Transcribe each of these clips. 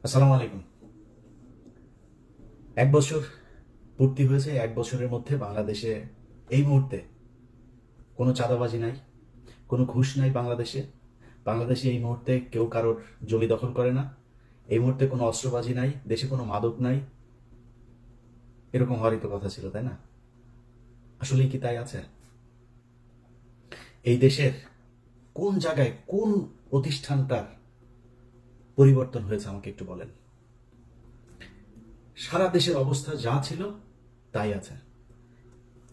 আসসালামু আলাইকুম। 1 বছর পূর্তি হয়েছে। 1 বছরের মধ্যে বাংলাদেশে এই মুহূর্তে কোনো চাঁদাবাজি নাই, কোনো ঘুষ নাই বাংলাদেশে। বাংলাদেশে এই মুহূর্তে কেউ কারোর জমি দখল করে না। এই মুহূর্তে কোনো অস্ত্রবাজি নাই, দেশে কোনো মাদক নাই। এরকম হওয়ারই তো কথা ছিল, তাই না? আসলেই কি তাই আছে? এই দেশের কোন জায়গায় কোন প্রতিষ্ঠানটার পরিবর্তন হয়েছে আমাকে একটু বলেন। সারা দেশের অবস্থা যা ছিল তাই আছে।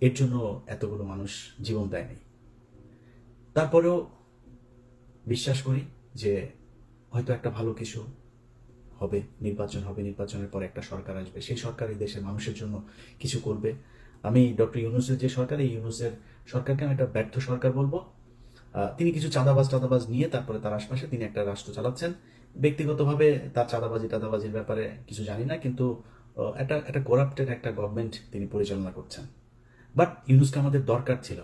এর জন্য এতগুলো মানুষ জীবন দেয়নি। তারপরেও বিশ্বাস করি যে হয়তো একটা ভালো কিছু হবে, নির্বাচন হবে, নির্বাচনের পরে একটা সরকার আসবে, সেই সরকার এই দেশের মানুষের জন্য কিছু করবে। আমি ডক্টর ইউনূসের যে সরকার, এই ইউনূসের সরকারকে আমি একটা ব্যর্থ সরকার বলবো। তিনি কিছু চাঁদাবাজ টাদাবাজ নিয়ে তারপরে তার আশপাশে তিনি একটা রাষ্ট্র চালাচ্ছেন। ব্যক্তিগতভাবে তার চাঁদাবাজি টাদাবাজির ব্যাপারে কিছু জানি না, কিন্তু একটা একটা করাপ্টেড একটা গভর্নমেন্ট তিনি পরিচালনা করছেন। বাট ইউনূসকে আমাদের দরকার ছিল।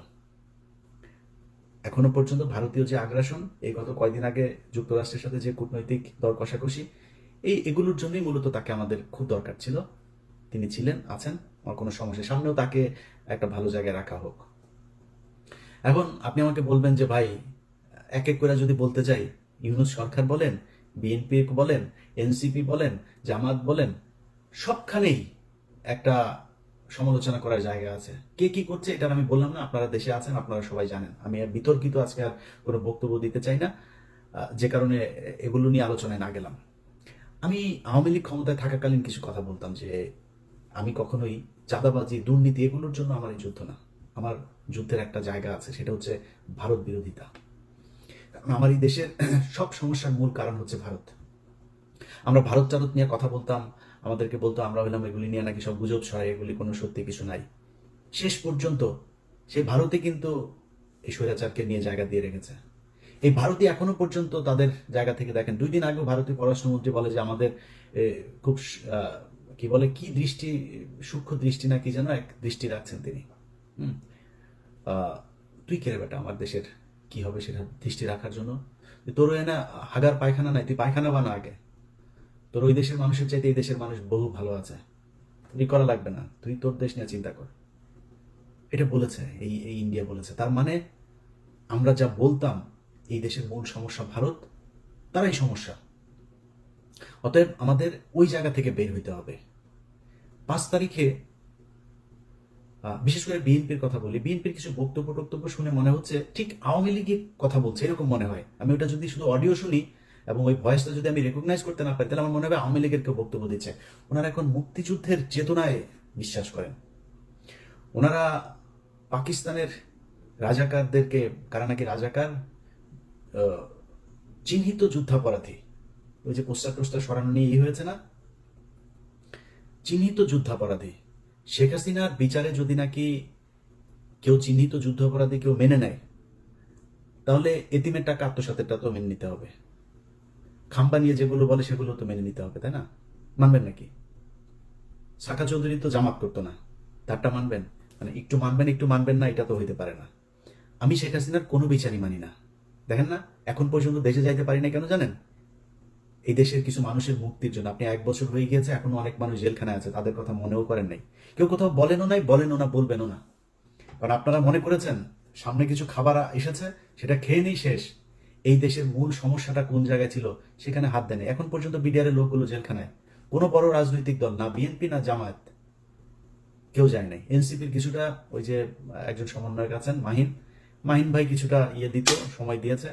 এখনো পর্যন্ত ভারতীয় যে আগ্রাসন, এই গত কয়েকদিন আগে যুক্তরাষ্ট্রের সাথে যে কূটনৈতিক দর কষাকষি, এগুলোর জন্যই মূলত তাকে আমাদের খুব দরকার ছিল। তিনি ছিলেন, আছেন, আমার কোনো সমস্যা, সামনেও তাকে একটা ভালো জায়গায় রাখা হোক। এখন আপনি আমাকে বলবেন যে ভাই, এক এক করে যদি বলতে যাই, ইউনূস সরকার বলেন, বিএনপি বলেন, এনসিপি বলেন, জামাত বলেন, সবখানেই একটা সমালোচনা করার জায়গা আছে। কে কি করছে এটা আমি বললাম না, আপনারা দেশে আছেন, আপনারা সবাই জানেন। আমি আর বিতর্কিত আজকে আর কোনো বক্তব্য দিতে চাই না, যে কারণে এগুলো নিয়ে আলোচনায় না গেলাম। আমি আওয়ামী লীগ ক্ষমতায় থাকাকালীন কিছু কথা বলতাম যে আমি কখনোই চাঁদাবাজি, দুর্নীতি এগুলোর জন্য আমার এই যুদ্ধ না। আমার যুদ্ধের একটা জায়গা আছে, সেটা হচ্ছে ভারত বিরোধিতা। কারণ আমার এই দেশের সব সমস্যার মূল কারণ হচ্ছে ভারত। আমরা ভারত টারত নিয়ে কথা বলতাম, আমাদেরকে বলতো আমরা হইলাম এগুলি নিয়ে নাকি সব গুজব ছড়াই, এগুলি কোনো সত্যি কিছু নাই। শেষ পর্যন্ত সেই ভারতে কিন্তু এই স্বৈরাচারকে নিয়ে জায়গা দিয়ে রেখেছে। এই ভারতীয় এখনো পর্যন্ত তাদের জায়গা থেকে দেখেন, 2 দিন আগেও ভারতীয় পররাষ্ট্রমন্ত্রী বলে যে আমাদের খুব কি বলে, কি দৃষ্টি, সূক্ষ্ম দৃষ্টি না কি যেন এক দৃষ্টি রাখছেন তিনি। হুম। তুই কে রে বেটা আমার দেশের কি হবে সেটা দৃষ্টি রাখার জন্য? তোর না হাগার পায়খানা নাই, তুই পায়খানা বানা আগে। তোর ওই দেশের মানুষের চাইতে এই দেশের মানুষ বহু ভালো আছে, তুই করা লাগবে না, তুই তোর দেশ নিয়ে চিন্তা কর। এটা বলেছে, এই এই ইন্ডিয়া বলেছে। তার মানে আমরা যা বলতাম এই দেশের মূল সমস্যা ভারত, তারাই সমস্যা। অতএব আমাদের ওই জায়গা থেকে বের হইতে হবে। 5 তারিখে বিশেষ করে বিএনপির কথা বলি, বিএনপির কিছু বক্তব্য টক্তব্য শুনে মনে হচ্ছে ঠিক আওয়ামী লীগের কথা বলছে, এরকম মনে হয়। আমি ওটা যদি শুধু অডিও শুনি এবং ওই ভয়েসটা যদি আমি রেকগনাইজ করতে না পারি, তাহলে আমার মনে হবে আওয়ামী লীগের কেউ বক্তব্য দিচ্ছে। ওনারা এখন মুক্তিযুদ্ধের চেতনায় বিশ্বাস করেন। ওনারা পাকিস্তানের রাজাকারদেরকে, কারা নাকি রাজাকার, চিহ্নিত যুদ্ধাপরাধী, ওই যে পোস্টার টোস্টার সরানো নিয়ে হয়েছে না, চিহ্নিত যুদ্ধাপরাধী। শেখ হাসিনার বিচারে যদি নাকি কেউ চিহ্নিত যুদ্ধাপরাধী কেউ মেনে নেয়, তাহলে এতিমের টাকা আত্মসাতেরটা তো মেনে নিতে হবে। খাম্বা নিয়ে যেগুলো বলে সেগুলো তো মেনে নিতে হবে, তাই না? মানবেন নাকি? সাকা চৌধুরী তো জামাত করতো না, তারটা মানবেন? মানে একটু মানবেন একটু মানবেন না, এটা তো হইতে পারে না। আমি শেখ হাসিনার কোনো বিচারই মানি না। দেখেন না, এখন পর্যন্ত দেশে যাইতে পারি না কেন জানেন? এই দেশের কিছু মানুষের মুক্তির জন্য। আপনি 1 বছর হয়ে গিয়েছে, এখনো অনেক মানুষ জেলখানায় আছে, তাদের কথা মনেও করেন নাই। কেউ কোথাও বলেনও নাই, বলেনও না, বলবেনও না। কারণ আপনারা মনে করেছেন সামনে কিছু খাবার এসেছে, সেটা খেয়ে নেই শেষ। এই দেশের মূল সমস্যাটা কোন জায়গায় ছিল সেখানে হাত দেনে। এখন পর্যন্ত বিডিআরের লোকগুলো জেলখানায়। কোনো বড় রাজনৈতিক দল, না বিএনপি না জামায়াত, কেউ যায় নাই। এনসিপির কিছুটা, ওই যে একজন সমন্বয়ক আছেন মাহিন, মাহিন ভাই কিছুটা দিত, সময় দিয়েছে,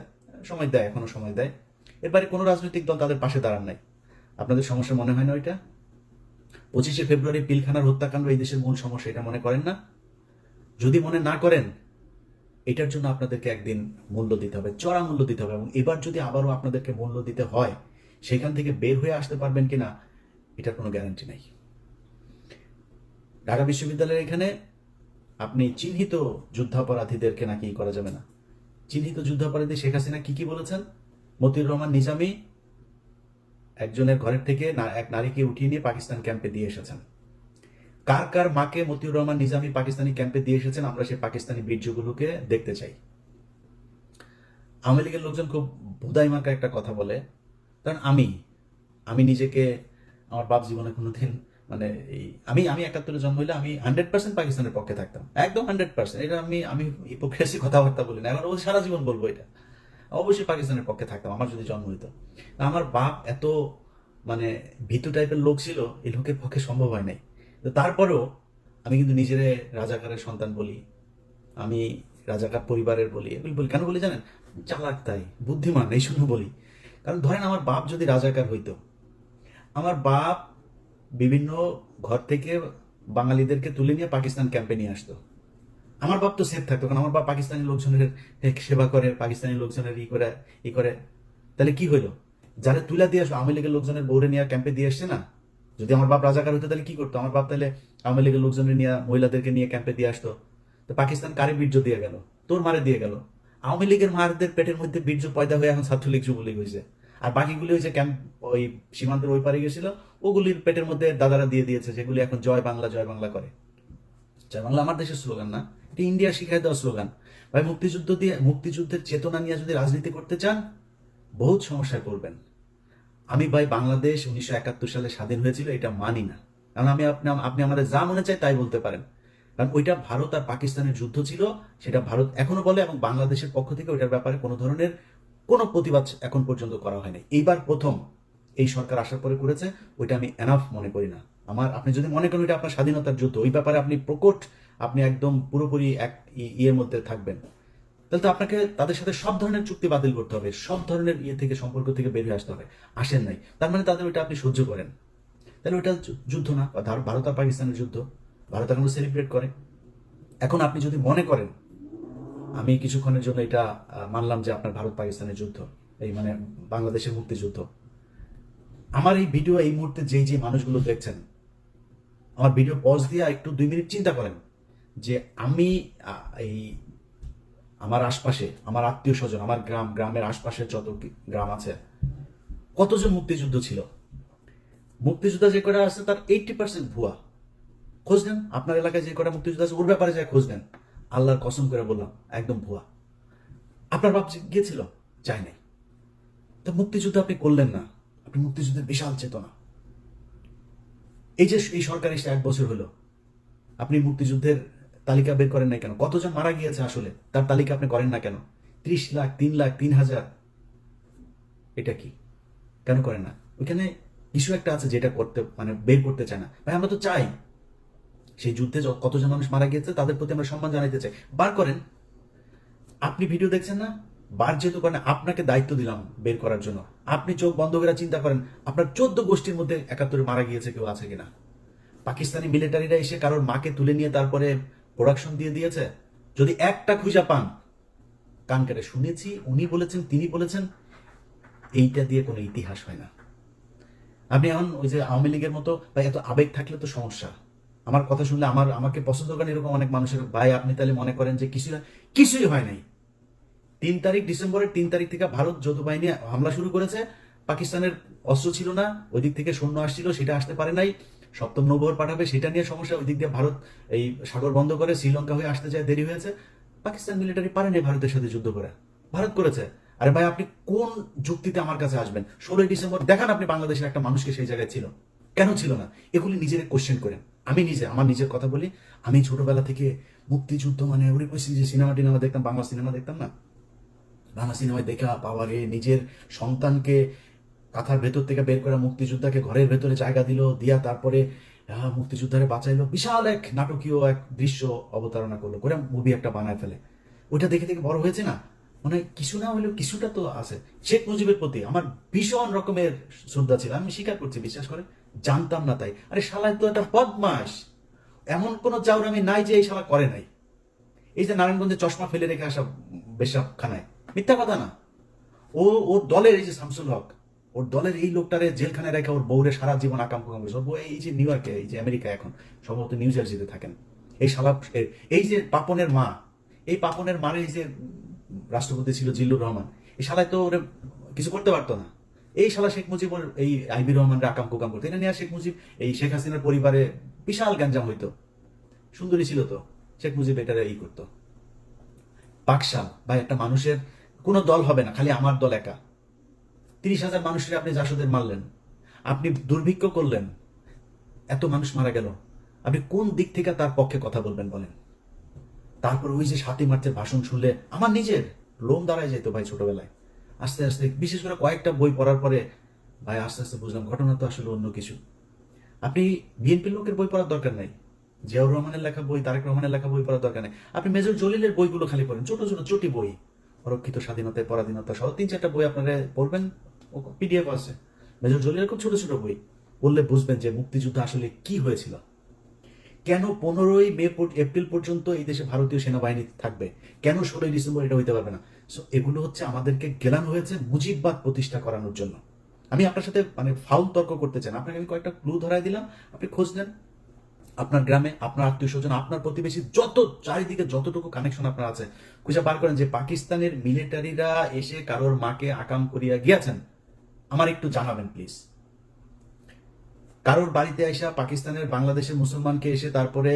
সময় দেয়, এখনো সময় দেয়। এরপরে কোনো রাজনৈতিক দল তাদের পাশে দাঁড়ান নাই। আপনাদের সমস্যা মনে হয় না ওইটা? 25শে ফেব্রুয়ারি পিলখানার হত্যাকাণ্ড এই দেশের মূল সমস্যা, এটা মনে করেন না? যদি মনে না করেন, এটার জন্য আপনাদেরকে একদিন মূল্য দিতে হবে, চড়া মূল্য দিতে হবে। এবং এবার যদি আবারও আপনাদেরকে মূল্য দিতে হয়, সেখান থেকে বের হয়ে আসতে পারবেন কিনা এটার কোনো গ্যারান্টি নাই। ঢাকা বিশ্ববিদ্যালয়ের এখানে আপনি চিহ্নিত যুদ্ধাপরাধীদেরকে নাকি করা যাবে না। চিহ্নিত যুদ্ধাপরাধী শেখ হাসিনা কি কি বলেছেন? মতিউর রহমান নিজামী একজনের ঘরের থেকে এক নারীকে উঠিয়ে নিয়ে পাকিস্তান ক্যাম্পে দিয়ে এসেছেন। কার কার মাকে মতিউর রহমান নিজামী পাকিস্তানি ক্যাম্পে দিয়ে এসেছেন, আমরা সেই পাকিস্তানি বীর্যগুলোকে দেখতে চাই। আওয়ামী লীগের লোকজন খুব ভোদাই মার্কা একটা কথা বলে, কারণ আমি নিজেকে, আমার বাপ জীবনে কোনোদিন মানে এই আমি 71-এ জন্ম হইলে আমি 100% পাকিস্তানের পক্ষে থাকতাম, একদম 100%। এটা আমি হিপোক্রেসি কথাবার্তা বলি না, এখন অবশ্যই সারা জীবন বলবো এটা, অবশ্যই পাকিস্তানের পক্ষে থাকতাম আমার যদি জন্ম হইতো। আমার বাপ এত মানে ভীতু টাইপের লোক ছিল, এই লোকের পক্ষে সম্ভব হয় নাই। তো তারপরেও আমি কিন্তু নিজেরে রাজাকারের সন্তান বলি, আমি রাজাকার পরিবারের বলি, এগুলি বলি কেন বলি জানেন? চালাক তাই, বুদ্ধিমান এই জন্য বলি। কারণ ধরেন আমার বাপ যদি রাজাকার হইতো, আমার বাপ বিভিন্ন ঘর থেকে বাঙালিদেরকে তুলে নিয়ে পাকিস্তান ক্যাম্পে নিয়ে আসতো, আমার বাপ তো সেফ থাকতো, কারণ আমার বাপ পাকিস্তানি লোকজনের সেবা করে, পাকিস্তানি লোকজনের ই করে। তাহলে কি হইলো? যারা তুলা দিয়ে আসলো, আওয়ামী লীগের লোকজনের বৌরে নিয়ে ক্যাম্পে দিয়ে আসছে না। যদি আমার বাপ রাজাকার হতো তাহলে কি করতো? আমার বাপ তাহলে আওয়ামী লীগের লোকজনের নিয়ে, মহিলাদেরকে নিয়ে ক্যাম্পে দিয়ে আসতো। তো পাকিস্তান কারে বীর্য দিয়ে গেল? তোর মারে দিয়ে গেল। আওয়ামী লীগের মারদের পেটের মধ্যে বীর্য পয়দা হয়ে এখন ছাত্রলীগ যুবলীগ হয়েছে। আর বাকিগুলি হয়েছে ক্যাম্প, ওই সীমান্তের ওই পারে গেছিল, ওগুলির পেটের মধ্যে দাদারা দিয়ে দিয়েছে, যেগুলি এখন জয় বাংলা জয় বাংলা করে। জয় বাংলা আমার দেশের স্লোগান না, এটা ইন্ডিয়া শিখাই দেওয়া স্লোগান। ভাই মুক্তিযুদ্ধের চেতনা নিয়ে যদি রাজনীতি করতে চান, বহুত সমস্যায় পড়বেন। আমি ভাই বাংলাদেশ 1971 সালে স্বাধীন হয়েছিল এটা মানি না। কারণ আপনি আমাদের যা মনে চায় তাই বলতে পারেন, কারণ ওইটা ভারত আর পাকিস্তানের যুদ্ধ ছিল, সেটা ভারত এখনো বলে, এবং বাংলাদেশের পক্ষ থেকে ওইটার ব্যাপারে কোনো ধরনের কোনো প্রতিবাদ এখন পর্যন্ত করা হয়নি। এইবার প্রথম এই সরকার আসার পরে করেছে, ওইটা আমি এনাফ মনে করি না। আপনি যদি মনে করেন এটা আপনার স্বাধীনতার যুদ্ধ, ওই ব্যাপারে আপনি প্রকট, আপনি একদম পুরোপুরি এক ইয়ের মধ্যে থাকবেন, তাহলে তো আপনাকে তাদের সাথে সব ধরনের চুক্তি বাতিল করতে হবে, সব ধরনের ইয়ে থেকে, সম্পর্ক থেকে বের হয়ে আসতে হবে। আসেন নাই, তার মানে তাদের ওইটা আপনি সহ্য করেন। তাহলে ওইটা যুদ্ধ না, ভারত আর পাকিস্তানের যুদ্ধ, ভারত এখন সেলিব্রেট করে। এখন আপনি যদি মনে করেন, আমি কিছুক্ষণের জন্য এটা মানলাম যে আপনার ভারত পাকিস্তানের যুদ্ধ, এই মানে বাংলাদেশের মুক্তিযুদ্ধ, আমার এই ভিডিও এই মুহূর্তে যেই যে মানুষগুলো দেখছেন, আমার ভিডিও পজ দিয়ে একটু 2 মিনিট চিন্তা করেন যে আমি এই আমার আশপাশে, আমার আত্মীয় স্বজন, আমার গ্রামের আশপাশের যত গ্রাম আছে, কতজন মুক্তিযুদ্ধ ছিল। মুক্তিযোদ্ধা যে কটা আছে তার 80% ভুয়া। খোঁজ নেন, আপনার এলাকায় যে কটা মুক্তিযোদ্ধা আছে ওর ব্যাপারে যায় খোঁজ নেন, আল্লাহর কসম করে বললাম একদম ভুয়া। আপনার বাপ গিয়েছিল? যায় নাই। তো মুক্তিযুদ্ধ আপনি করলেন না, আপনি মুক্তিযুদ্ধের বিশাল চেতনা। এই যে এই সরকার এসে 1 বছর হলো, আপনি মুক্তিযুদ্ধের তালিকা বের করেন নাই কেন? কতজন মারা গিয়েছে আসলে তার তালিকা আপনি করেন না কেন? 30 লাখ, 3 লাখ, 3,000, এটা কি কেন করেন না? ওইখানে কিছু একটা আছে যেটা করতে মানে বের করতে চায় না। ভাই আমরা তো চাই সেই যুদ্ধে কতজন মানুষ মারা গিয়েছে তাদের প্রতি আমরা সম্মান জানাইতে চাই, বার করেন। আপনি ভিডিও দেখছেন না, বার যেহেতু করেন, আপনাকে দায়িত্ব দিলাম বের করার জন্য। আপনি চোখ বন্ধ করে চিন্তা করেন আপনার 14 গোষ্ঠীর মধ্যে 71-এ মারা গিয়েছে কেউ আছে কিনা। পাকিস্তানি মিলিটারিরা এসে কারোর মাকে তুলে নিয়ে তারপরে প্রোডাকশন দিয়ে দিয়েছে? যদি একটা খুঁজা পান, কান কেটে শুনেছি, উনি বলেছেন, তিনি বলেছেন, এইটা দিয়ে কোনো ইতিহাস হয় না। আপনি এখন ওই যে আওয়ামী লীগের মতো, ভাই এত আবেগ থাকলে তো সমস্যা। আমার কথা শুনলে আমাকে পছন্দ করেন এরকম অনেক মানুষের, ভাই আপনি তাহলে মনে করেন যে কিছুই হয় নাই। 3 তারিখ, ডিসেম্বরের 3 তারিখ থেকে ভারত যৌথ বাহিনী হামলা শুরু করেছে, পাকিস্তানের অস্ত্র ছিল না, ওই দিক থেকে সৈন্য আসছিল, সেটা আসতে পারে নাই, 7ম নৌবহর পাঠাবে সেটা নিয়ে সমস্যা, ওই দিক দিয়ে ভারত এই সাগর বন্ধ করে শ্রীলঙ্কা হয়ে আসতে যায়, দেরি হয়েছে। পাকিস্তান মিলিটারি পারেনি ভারতের সাথে যুদ্ধ করে, ভারত করেছে। আরে ভাই আপনি কোন যুক্তিতে আমার কাছে আসবেন? 16ই ডিসেম্বর দেখান আপনি বাংলাদেশের একটা মানুষকে সেই জায়গায় ছিল, কেন ছিল না? এগুলি নিজের কোশ্চেন করেন। আমি আমার নিজের কথা বলি, আমি ছোটবেলা থেকে মুক্তিযুদ্ধ মানে ওরে কইছি যে সিনেমা টিনেমা দেখতাম, বাংলা সিনেমা দেখতাম না, বাংলা সিনেমায় দেখা পাওয়ারে নিজের সন্তানকে কাঁথার ভেতর থেকে বের করে মুক্তিযোদ্ধাকে ঘরের ভেতরে জায়গা দিয়া তারপরে মুক্তিযোদ্ধারে বাঁচাইলো, বিশাল এক নাটকীয় এক দৃশ্য অবতারণা করলো, করে মুভি একটা বানায় ফেলে। ওইটা দেখে দেখে বড় হয়েছে না, মানে কিছু না হলেও কিছুটা তো আছে। শেখ মুজিবের প্রতি আমার ভীষণ রকমের শ্রদ্ধা ছিল, আমি স্বীকার করছি, বিশ্বাস করে জানতাম না তাই। আরে শালায় তো একটা বদমাস, এমন কোন চাউরামি নাই যে এই শালা করে নাই। এই যে নারায়ণগঞ্জে চশমা ফেলে রেখে আসা বেশাবখানায়, মিথ্যা কথা না। ওর দলের এই যে শামসুল হক, ওর দলের এই লোকটারে জেলখানায় রেখে ওর বউরে সারা জীবন আকাম কুকাম করেছে। ওর বউ এই যে নিউ ইয়র্কে, এই যে আমেরিকায় এখন সম্ভবত নিউ জার্সিতে থাকেন, এই শালা, এই যে পাপনের মা, এই পাপনের মার এই যে রাষ্ট্রপতি ছিল জিল্লুর রহমান, এই শালায় তো ওরে কিছু করতে পারতো না। এই শালা শেখ মুজিব এই আইবি রহমানরা আকাম কুকাম করতো, এটা নিয়ে শেখ মুজিব এই শেখ হাসিনার পরিবারে বিশাল গ্যাঞ্জাম হইতো। সুন্দরী ছিল তো শেখ মুজিব, এটারে ই করতো। পাকশাল ভাই, একটা মানুষের কোনো দল হবে না, খালি আমার দল একা। 30,000 মানুষের আপনি জাসদের মারলেন, আপনি দুর্ভিক্ষ করলেন, এত মানুষ মারা গেল, আপনি কোন দিক থেকে তার পক্ষে কথা বলবেন বলেন? তারপর ওই যে 7ই মার্চের ভাষণ শুনলে আমার নিজের লোম দাঁড়ায় যেত ভাই ছোটবেলায়। আস্তে আস্তে বিশেষ করে কয়েকটা বই পড়ার পরে ভাই আস্তে আস্তে বুঝলাম ঘটনা তো আসলে অন্য কিছু। আপনি বিএনপির লোকের বই পড়ার দরকার নাই, জিয়াউর রহমানের লেখা বই, তারেক রহমানের লেখা বই পড়ার দরকার নেই। আপনি মেজর জলিলের বইগুলো খালি পড়েন, ছোট ছোট চটি বই, অরক্ষিত স্বাধীনতায় পরাধীনতা সহ 3-4টা বই আপনারা পড়বেন, পিডিএফ আছে। মেজর জলিলের খুব ছোট ছোট বই পড়লে বুঝবেন যে মুক্তিযুদ্ধ আসলে কি হয়েছিল, কেন 15ই এপ্রিল পর্যন্ত এই দেশে ভারতীয় সেনাবাহিনী থাকবে, কেন 16ই ডিসেম্বর এটা হইতে পারবে না। সো এগুলো হচ্ছে আমাদেরকে গেলানো হয়েছে মুজিববাদ প্রতিষ্ঠা করানোর জন্য। আমি আপনার সাথে মানে ফাউল তর্ক করতে চান, আপনাকে আমি কয়েকটা ক্লু ধরাই দিলাম, আপনি খোঁজ নেন। আপনার গ্রামে আপনার আত্মীয় স্বজন, আপনার প্রতিবেশী, যত চারিদিকে যতটুকু কানেকশন আপনার আছে, খুঁজে বার করেন যে পাকিস্তানের মিলিটারিরা এসে কারোর মাকে আকাম করিয়া গিয়েছেন, আমার একটু জানাবেন প্লিজ। কারোর বাড়িতে এসে পাকিস্তানের বাংলাদেশের মুসলমানকে এসে তারপরে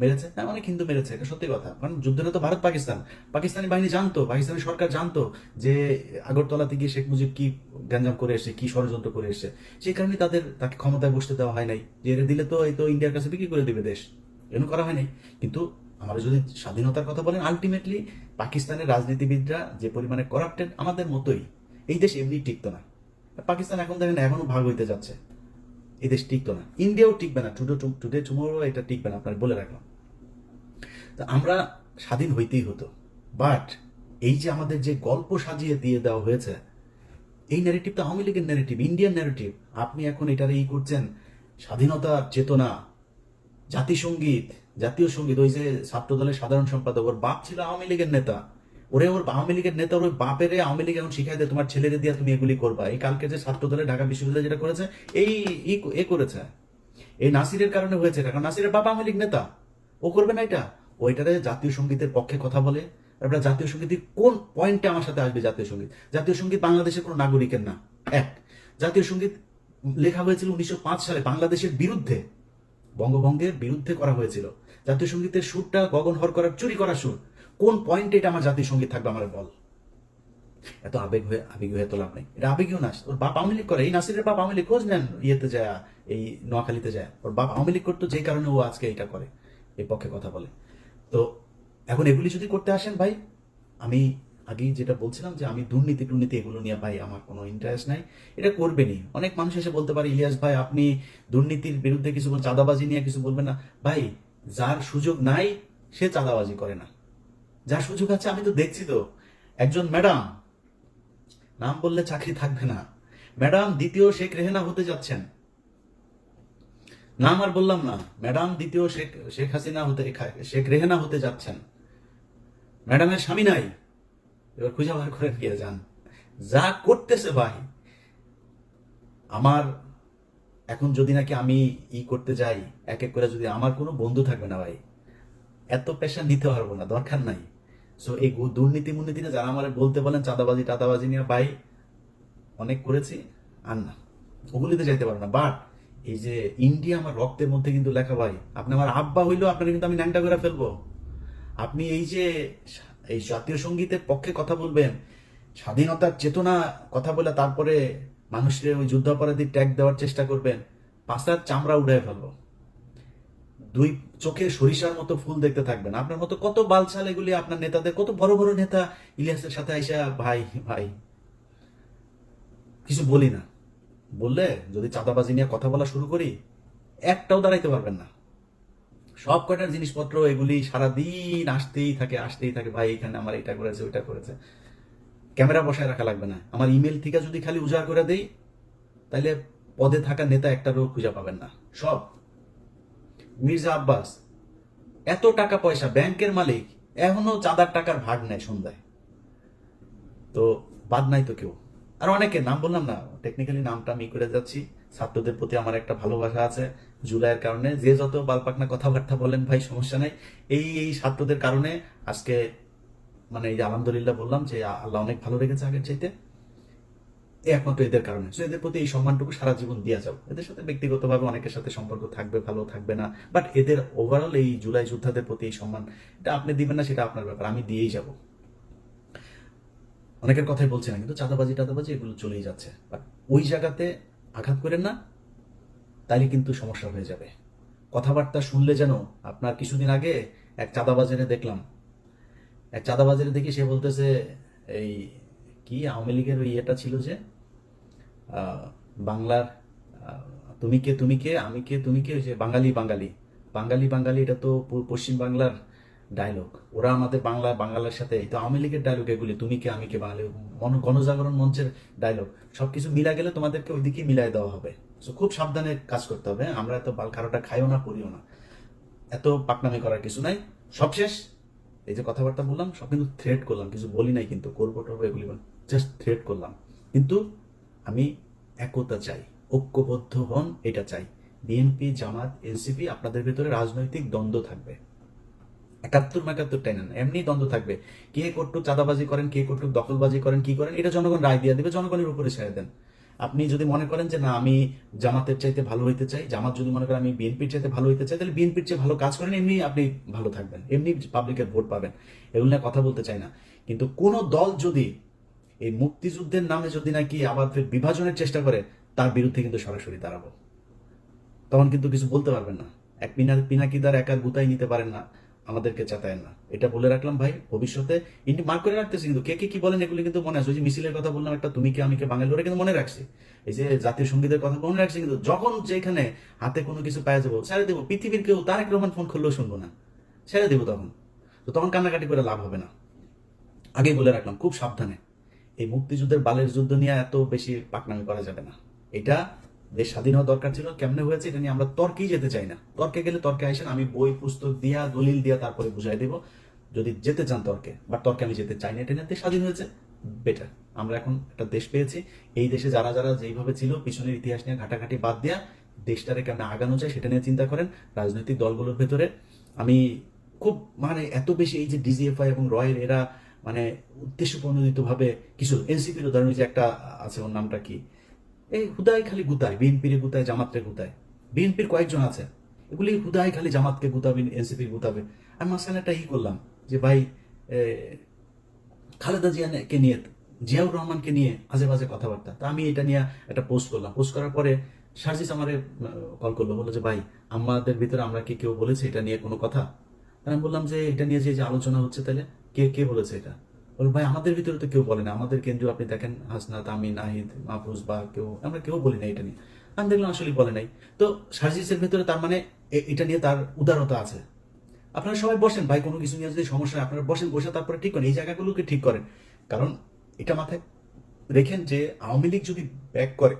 মেরেছে? হ্যাঁ, অনেক হিন্দু মেরেছে, এটা সত্যি কথা। কারণ যুদ্ধটা তো ভারত পাকিস্তান, পাকিস্তানি বাহিনী জানতো, পাকিস্তানি সরকার জানতো যে আগরতলাতে গিয়ে শেখ মুজিব কি গ্যাঞ্জাম করে এসে, কি ষড়যন্ত্র করে এসে, সেই কারণে তাকে ক্ষমতায় বসতে দেওয়া হয় নাই, যে এর দিলে তো এই তো ইন্ডিয়ার কাছে বিক্রি করে দিবে দেশ, এরকম করা হয় নাই। কিন্তু আমরা যদি স্বাধীনতার কথা বলেন, আলটিমেটলি পাকিস্তানের রাজনীতিবিদরা যে পরিমাণে করাপ্টেড, আমাদের মতোই, এই দেশ এমনি টিকতো না। পাকিস্তান এখন দেখেন এখনো ভাগ হইতে যাচ্ছে, এই দেশ টিকতো না, ইন্ডিয়াও টিকবে না, টুডে টুমোরো এটা টিকবে না, আপনার বলে রাখলাম। তো আমরা স্বাধীন হইতেই হতো, বাট এই যে আমাদের যে গল্প সাজিয়ে দিয়ে দেওয়া হয়েছে, এই ন্যারেটিভ তো আওয়ামী লীগের ন্যারেটিভ, ইন্ডিয়ান ন্যারেটিভ। আপনি এখন এটার করছেন স্বাধীনতার চেতনা, জাতিসঙ্গীত, জাতীয় সঙ্গীত। ওই যে ছাত্র দলের সাধারণ সম্পাদক, ওর বাপ ছিল আওয়ামী লীগের নেতা, ওর আওয়ামী লীগের নেতা, ওর বাপের আওয়ামী লীগ এখন শিখাই দেয় তোমার ছেলেরে দিয়া তুমি এগুলি করবা। এই কালকে যে ছাত্র দলে ঢাকা বিশ্ববিদ্যালয় যেটা করেছে, এ করেছে, এই নাসিরের কারণে হয়েছে এটা, কারণ নাসিরের বাবা আওয়ামী লীগ নেতা, ও করবে না এটা। ওইটারে জাতীয় সঙ্গীতের পক্ষে কথা বলে। এবার জাতীয় সঙ্গীতের কোন পয়েন্টে আমার সাথে আসবে? জাতীয় সঙ্গীত, জাতীয় সঙ্গীত বাংলাদেশের কোনো নাগরিকের না। এক, জাতীয় সঙ্গীত লেখা হয়েছিল 1905 সালে বাংলাদেশের বিরুদ্ধে, বঙ্গভঙ্গের বিরুদ্ধে করা হয়েছিল। জাতীয় সঙ্গীতের সুরটা গগন হর করার চুরি করা সুর, কোন পয়েন্টে এটা আমার জাতীয় সঙ্গীত থাকবে আমার বল? এত আবেগ হয়ে তো লাভ নেই, এটা আবেগীয় নাচ। ওর বাপ আওয়ামী লীগ করে, এই নাসিরের বাপ আওয়ামী লীগ, খোঁজ নেন ইয়েতে যায়, এই নোয়াখালীতে যায়, ওর বাপ আওয়ামী লীগ করতো, যেই কারণে ও আজকে এটা করে, এই পক্ষে কথা বলে। তো এখন এগুলি যদি করতে আসেন ভাই, আমি আগেই যেটা বলছিলাম যে আমি দুর্নীতি এগুলো নিয়ে ভাই আমার কোনো ইন্টারেস্ট নাই, এটা করবেনই। অনেক মানুষ এসে বলতে পারে ইলিয়াস ভাই আপনি দুর্নীতির বিরুদ্ধে কিছু বলছেন, চাঁদাবাজি নিয়ে কিছু বলবেন না। ভাই যার সুযোগ নাই সে চাঁদাবাজি করে না, যার সুযোগ আছে, আমি তো দেখছি তো, একজন ম্যাডাম, নাম বললে চাকরি থাকবে না, ম্যাডাম দ্বিতীয় শেখ রেহেনা হতে যাচ্ছেন, নাম আর বললাম না, ম্যাডাম দ্বিতীয় শেখ হাসিনা হতে, শেখ রেহেনা হতে যাচ্ছেন, ম্যাডামের স্বামী নাই, এবার খুঁজে বার করে দিয়ে যান। যা করতেছে ভাই, আমার এখন যদি নাকি আমি করতে যাই এক এক করে, যদি আমার কোনো বন্ধু থাকবে না ভাই, এত পেশা নিতে পারবো না, দরকার নাই। সো এই দুর্নীতি মুর্নীতি না, যারা আমার বলতে বলেন চাঁদাবাজি টাদাবাজি নিয়ে, ভাই অনেক করেছি, আর না, ওগুলিতে যাইতে পারবো না। বাট এই যে ইন্ডিয়া আমার রক্তের মধ্যে কিন্তু লেখা ভাই, আপনি আমার আব্বা হইলেও আপনাকে কিন্তু আমি ন্যাংটা করে ফেলবো। আপনি এই যে এই জাতীয় সঙ্গীতের পক্ষে কথা বলবেন, স্বাধীনতার চেতনা কথা বলে তারপরে মানুষের ওই যুদ্ধাপরাধী ট্যাগ দেওয়ার চেষ্টা করবেন, পাঁচার চামড়া উড়াই ফেলবো, দুই চোখে সরিষার মতো ফুল দেখতে থাকবেন। আপনার মতো কত বালছাল এগুলি, আপনার নেতাদের, কত বড় বড় নেতা ইলিয়াসের সাথে আইসা ভাই ভাই কিছু বলি না, বললে যদি চাঁদাবাজি নিয়ে কথা বলা শুরু করি একটাও দাঁড়াইতে পারবেন না। সব কয়টার জিনিসপত্র এগুলি সারাদিন আসতেই থাকে ভাই, এখানে আমার এটা করেছে ওইটা করেছে, ক্যামেরা বসায় রাখা লাগবে না। আমার ইমেল থেকে যদি খালি উজাড় করে দেই, তাহলে পদে থাকা নেতা একটারও খুঁজে পাবেন না। সব মির্জা আব্বাস এত টাকা পয়সা, ব্যাংকের মালিক, এখনো চাঁদার টাকার ভাগ নেয় সন্ধ্যায়, তো বাদ নাই তো কেউ। আর অনেকে নাম বললাম না, টেকনিক্যালি নামটা আমি করে যাচ্ছি। ছাত্রদের প্রতি আমার একটা ভালোবাসা আছে জুলাইয়ের কারণে, যে যত বালপাকনা কথাবার্তা বলেন ভাই সমস্যা নাই, এই ছাত্রদের কারণে আজকে মানে এই যে আলহামদুলিল্লাহ বললাম যে আল্লাহ অনেক ভালো রেখেছে আগের চাইতে, একমাত্র এদের কারণে। এদের প্রতি এই সম্মানটুকু সারা জীবন দিয়ে যাও। এদের সাথে ব্যক্তিগতভাবে অনেকের সাথে সম্পর্ক থাকবে, ভালো থাকবে না, বাট এদের ওভারঅল এই জুলাই যোদ্ধাদের প্রতি এই সম্মান, এটা আপনি দিবেন না সেটা আপনার ব্যাপার, আমি দিয়েই যাব। অনেকের কথাই বলছি না, কিন্তু চাঁদাবাজি টাদাবাজি এগুলো চলেই যাচ্ছে, বাট ওই জায়গাতে আঘাত করেন না, তাইলে কিন্তু সমস্যা হয়ে যাবে। কথাবার্তা শুনলে যেন আপনার কিছুদিন আগে এক চাঁদাবাজারে দেখলাম, এক চাঁদাবাজারে দেখি সে বলতেছে এই কি আওয়ামী লীগের ওই ইয়েটা ছিল যে বাংলার তুমি কে আমি কে তুমি কে, ওই যে বাঙালি বাঙালি বাঙালি বাঙালি, এটা তো পশ্চিম বাংলার ডায়লগ। ওরা আমাদের বাংলার সাথে, এই তো আওয়ামী লীগের ডায়লগ এগুলি, তুমি কে আমি কে বাঙালি, গণজাগরণ মঞ্চের ডায়লগ। সবকিছু মিলা গেলে তোমাদেরকে ওইদিকে মিলাই দেওয়া হবে। তো খুব সাবধানে কাজ করতে হবে। আমরা এত কারোটা খাইও না, করিও না, এত পাকনামি করার কিছু নাই। সব শেষ। এই যে কথাবার্তা বললাম সব কিন্তু থ্রেট করলাম, কিছু বলি নাই কিন্তু, করবো টরবো এগুলি জাস্ট থ্রেট করলাম। কিন্তু আমি একতা চাই, ঐক্যবদ্ধ হন, এটা চাই। বিএনপি জামাত এনসিপি আপনাদের ভেতরে রাজনৈতিক দ্বন্দ্ব থাকবে, 71 টাই না, এমনি দ্বন্দ্ব থাকবে। কে কটুক চাঁদাবাজি করেন, কে কটুক দখলবাজি করেন, কি করেন, এটা জনগণ রায় দিয়ে দেবে, জনগণের উপরে ছেড়ে দেন। আপনি যদি মনে করেন যে না আমি জামাতের চাইতে ভালো হইতে চাই, জামাত যদি মনে করেন আমি বিএনপির চাইতে ভালো হইতে চাই, তাহলে বিএনপির চেয়ে ভালো কাজ করেন, এমনি আপনি ভালো থাকবেন, এমনি পাবলিকের ভোট পাবেন। এগুলো নিয়ে কথা বলতে চাই না। কিন্তু কোন দল যদি এই মুক্তিযুদ্ধের নামে যদি নাকি আবার ফের বিভাজনের চেষ্টা করে, তার বিরুদ্ধে কিন্তু সরাসরি দাঁড়াবো। তখন কিন্তু কিছু বলতে পারবেন না। এক পিনাকিদার একার গুতাই নিতে পারেন না, আমাদেরকে চাতায়েন না। এটা বলে রাখলাম ভাই, ভবিষ্যতে ইনি মার্ক করে রাখতেছি কিন্তু কে কে কি বলেন এগুলি কিন্তু মনে আছে। ওই যে মিছিলের কথা বললাম একটা, তুমি কে আমি কে বাঙালি, ওরা কিন্তু মনে রাখছি। এই যে জাতীয় সঙ্গীতের কথা মনে রাখছি, কিন্তু যখন যেখানে হাতে কোনো কিছু পাওয়া যাবো ছেড়ে দেবো। পৃথিবীর কেউ তারেক রহমান ফোন করলেও শুনবো না, ছেড়ে দেবো তখন। তো তখন কান্নাকাটি করে লাভ হবে না। আগেই বলে রাখলাম খুব সাবধানে। এই মুক্তিযুদ্ধের বালের যুদ্ধ নিয়ে এত বেশি পাকনামি করা যাবে না। এটা দেশ স্বাধীন হওয়া দরকার ছিল, কেমনে হয়েছে এটা নিয়ে আমরা তর্কেই যেতে চাই না। তর্কে গেলে তর্কে আসেন, আমি বই পুস্তক দিয়া দলিল দিয়া তারপরে বুঝাই দেব যদি যেতে চান তর্কে। বাট তর্কে আমি যেতে চাই না। এটা নিয়ে দেশ স্বাধীন হয়েছে, বেটার। আমরা এখন একটা দেশ পেয়েছি। এই দেশে যারা যারা যেইভাবে ছিল পিছনের ইতিহাস নিয়ে ঘাটাঘাটি বাদ দিয়া দেশটারে কেমন আগানো যায় সেটা নিয়ে চিন্তা করেন। রাজনৈতিক দলগুলোর ভেতরে আমি খুব মানে এত বেশি এই যে ডিজিএফআই এবং রয়ের এরা মানে উদ্দেশ্য প্রণোদিত ভাবে কিছু, এনসিপির উদাহরণ যে একটা আছে, ওর নামটা কি, এই হুদাই খালি গুতায়, বিএনপির গুতায়, জামাতকে গুতায়। বিএনপির কয়েকজন আছে, এগুলি হুদাই খালি জামাতকে গুতাবে, এনসিপি গুতাবে। আমি মাঝখানে একটা করলাম যে ভাই খালেদা জিয়াকে নিয়ে, জিয়াউর রহমানকে নিয়ে আজে বাজে কথাবার্তা। তা আমি এটা নিয়ে একটা পোস্ট করলাম। পোস্ট করার পরে সার্জিস আমারে কল করলো, বললো যে ভাই আমাদের ভিতরে আমরা কি কেউ বলেছে এটা নিয়ে কোনো কথা? আমি বললাম যে এটা নিয়ে যে আলোচনা হচ্ছে, তাহলে কে কে বলেছে এটা? বল ভাই আমাদের ভিতরে তো কেউ বলে না, আমাদের কেন্দ্রীয় আপনি দেখেন হাসনাত, আমি, নাহিদ, মাহফুজ বা কেউ, আমরা কেউ বলি না এটা নিয়ে। আমি দেখলাম আসলে বলে নাই। তো সার্জিসের ভিতরে তার মানে এটা নিয়ে তার উদারতা আছে। আপনারা সবাই বসেন ভাই, কোনো কিছু নিয়ে যদি সমস্যা হয় আপনারা বসেন, বসে তারপরে ঠিক করেন, এই জায়গাগুলোকে ঠিক করেন। কারণ এটা মাথায় রেখেন যে আওয়ামী লীগ যদি ব্যাক করে,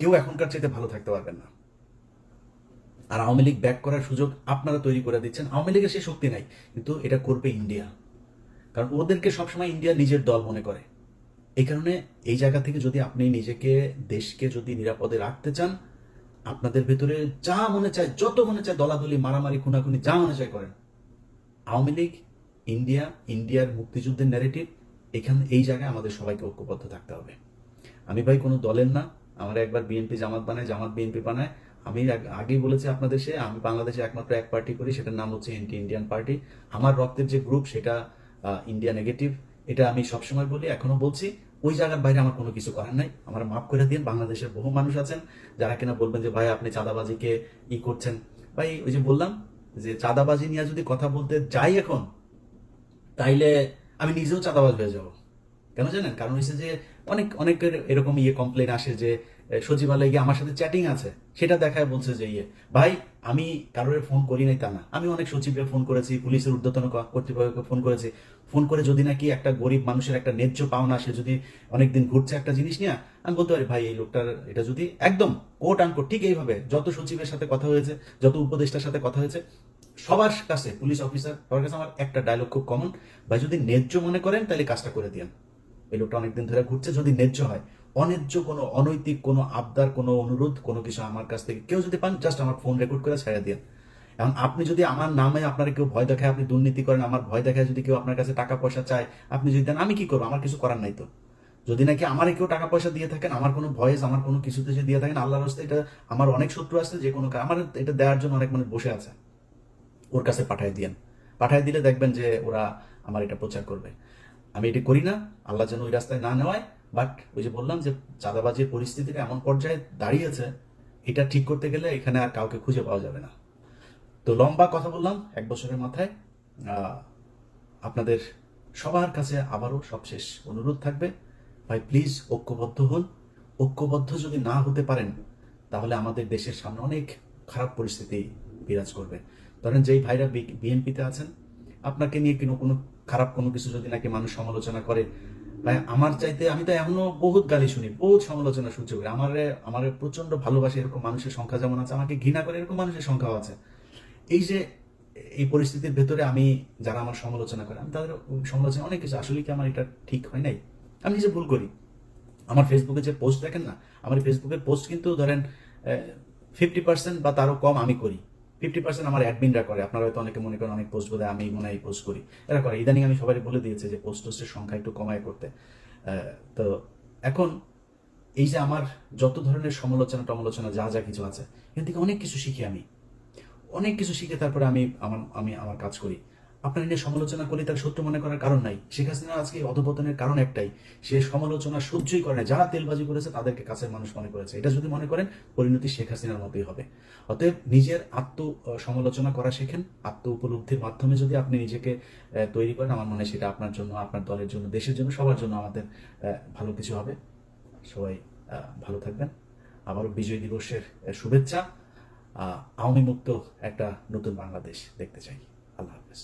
কেউ এখনকার চাইতে ভালো থাকতে পারবেন না। আর আওয়ামী লীগ ব্যাক করার সুযোগ আপনারা তৈরি করে দিচ্ছেন। আওয়ামী লীগের সে শক্তি নাই, কিন্তু এটা করবে ইন্ডিয়া। কারণ ওদেরকে সবসময় ইন্ডিয়া নিজের দল মনে করে। এই কারণে এই জায়গা থেকে যদি আপনি নিজেকে, দেশকে যদি নিরাপদে রাখতে চান, আপনাদের ভেতরে যা মনে চায়, যত মনে চায় দলাদলি, মারামারি, খুনাখুনি, যা মনে চায় করেন। আওয়ামী লীগ, ইন্ডিয়া, ইন্ডিয়ার মুক্তিযুদ্ধের ন্যারেটিভ, এখানে এই জায়গায় আমাদের সবাইকে ঐক্যবদ্ধ থাকতে হবে। আমি ভাই কোনো দলের না, আমার একবার বিএনপি জামাত বানায়, জামাত বিএনপি বানায়। আমি আগেই বলেছি আপনাদের, আমি বাংলাদেশে একমাত্র এক পার্টি করি, সেটার নাম হচ্ছে এন্টি ইন্ডিয়ান পার্টি। আমার রক্তের যে গ্রুপ সেটা ইন্ডিয়া নেগেটিভ, এটা আমি সবসময় বলি, এখনো বলছি। ওই জায়গার বাইরে আমার কোনো কিছু করার নাই, আমার মাফ করে দিন। বাংলাদেশের বহু মানুষ আছেন যারা কিনা বলবেন যে ভাই আপনি চাঁদাবাজিকে করছেন। ভাই ওই যে বললাম যে চাঁদাবাজি নিয়ে যদি কথা বলতে যাই এখন, তাইলে আমি নিজেও চাঁদাবাজ হয়ে যাব। কেন জানেন? কারণ হচ্ছে যে অনেকের এরকম কমপ্লেন আসে যে সচিবালয়ে গিয়ে আমার সাথে চ্যাটিং আছে, সেটা দেখায় বলছে যে ভাই আমি কারোর ফোন করি নাই তা না, আমি অনেক সচিবকে ফোন করেছি, পুলিশের ঊর্ধ্বতন কর্তৃপক্ষকে ফোন করেছি। ফোন করে যদি নাকি একটা গরিব মানুষের একটা ন্যায্য পাওনা, সে যদি অনেকদিন ঘুরছে একটা জিনিস নিয়ে, আমি বলতে পারি ভাই এই লোকটার এটা যদি একদম কোট আনকোট ঠিক এইভাবে যত সচিবের সাথে কথা হয়েছে, যত উপদেষ্টার সাথে কথা হয়েছে, সবার কাছে, পুলিশ অফিসার সবার কাছে আমার একটা ডায়লগ খুব কমন, ভাই যদি ন্যায্য মনে করেন তাহলে কাজটা করে দিন। এই লোকটা অনেকদিন ধরে ঘুরছে, যদি ন্যায্য হয়, অন্যায্য কোনো, অনৈতিক কোনো আবদার, কোনো অনুরোধ, কোনো কিছু আমার কাছ থেকে কেউ যদি পান, জাস্ট আমার ফোন রেকর্ড করে ছেড়ে দিন। এখন আপনি যদি আমার নামে আপনারা কেউ ভয় দেখায়, আপনি দুর্নীতি করেন, আমার ভয় দেখায় যদি কেউ আপনার কাছে টাকা পয়সা চায়, আপনি যদি দেন, আমি কি করবো? আমার কিছু করার নাই তো। যদি নাকি আমার কেউ টাকা পয়সা দিয়ে থাকেন, আমার কোনো ভয়েস, আমার কোনো কিছুতে যে দিয়ে থাকেন, আল্লাহর রাস্তায়, এটা আমার অনেক শত্রু আছে, যে কোনো আমার এটা দেওয়ার জন্য অনেক মানুষ বসে আছে, ওর কাছে পাঠায় দিয়েন। পাঠায় দিলে দেখবেন যে ওরা আমার এটা প্রচার করবে। আমি এটি করি না, আল্লাহ যেন ওই রাস্তায় না নেওয়ায়। বাট ওই যে বললাম যে চাঁদাবাজির পরিস্থিতিটা এমন পর্যায়ে দাঁড়িয়েছে, এটা ঠিক করতে গেলে এখানে আর কাউকে খুঁজে পাওয়া যাবে না। তো লম্বা কথা বললাম 1 বছরের মাথায়। আহ, আপনাদের সবার কাছে আবারও সবশেষ অনুরোধ থাকবে, ভাই প্লিজ ঐক্যবদ্ধ হন। ঐক্যবদ্ধ যদি না হতে পারেন তাহলে আমাদের দেশের সামনে অনেক খারাপ পরিস্থিতি বিরাজ করবে। ধরেন যেই ভাইরা বিএনপিতে আছেন, আপনাকে নিয়ে কোনো খারাপ কোনো কিছু যদি নাকি মানুষ সমালোচনা করে, ভাই আমার চাইতে আমি তো এখনো বহুত গালি শুনি, বহুত সমালোচনা সহ্য করি। আমার প্রচন্ড ভালোবাসে এরকম মানুষের সংখ্যা যেমন আছে, আমাকে ঘৃণা করে এরকম মানুষের সংখ্যাও আছে। এই যে এই পরিস্থিতির ভেতরে আমি, যারা আমার সমালোচনা করে, আমি তাদের সমালোচনা অনেক কিছু, আসলে কি আমার এটা ঠিক হয় নাই, আমি নিজে ভুল করি। আমার ফেসবুকে যে পোস্ট দেখেন না, আমার ফেসবুকের পোস্ট কিন্তু ধরেন 50% বা তারও কম আমি করি, 50% আমার অ্যাডমিনরা করে। আপনারা হয়তো অনেকে মনে করেন অনেক পোস্ট বোধহয় আমি মনে হয় পোস্ট করি, এরা করে। ইদানিং আমি সবাই বলে দিয়েছে যে পোস্টের সংখ্যা একটু কমায় করতে। তো এখন এই যে আমার যত ধরনের সমালোচনা টমালোচনা যা যা কিছু আছে, এখান থেকে অনেক কিছু শিখি আমি, অনেক কিছু শিখে তারপরে আমি আমার কাজ করি। আপনার নিয়ে সমালোচনা করি তার সত্য মনে করার কারণ নাই। শেখ হাসিনা আজকে অধপতনের কারণ একটাই, সে সমালোচনা সহ্যই করে না। যারা তেলবাজি করেছে তাদেরকে কাছের মানুষ মনে করেছে। এটা যদি মনে করেন, পরিণতি শেখ হাসিনার মতোই হবে। অতএব নিজের সমালোচনা করা শেখেন। আত্ম উপলব্ধির মাধ্যমে যদি আপনি নিজেকে তৈরি করেন, আমার মনে হয় সেটা আপনার জন্য, আপনার দলের জন্য, দেশের জন্য, সবার জন্য আমাদের ভালো কিছু হবে। সবাই ভালো থাকবেন। আবারও বিজয় দিবসের শুভেচ্ছা। আওয়ামী মুক্ত একটা নতুন বাংলাদেশ দেখতে চাই। আল্লাহ হাফেজ।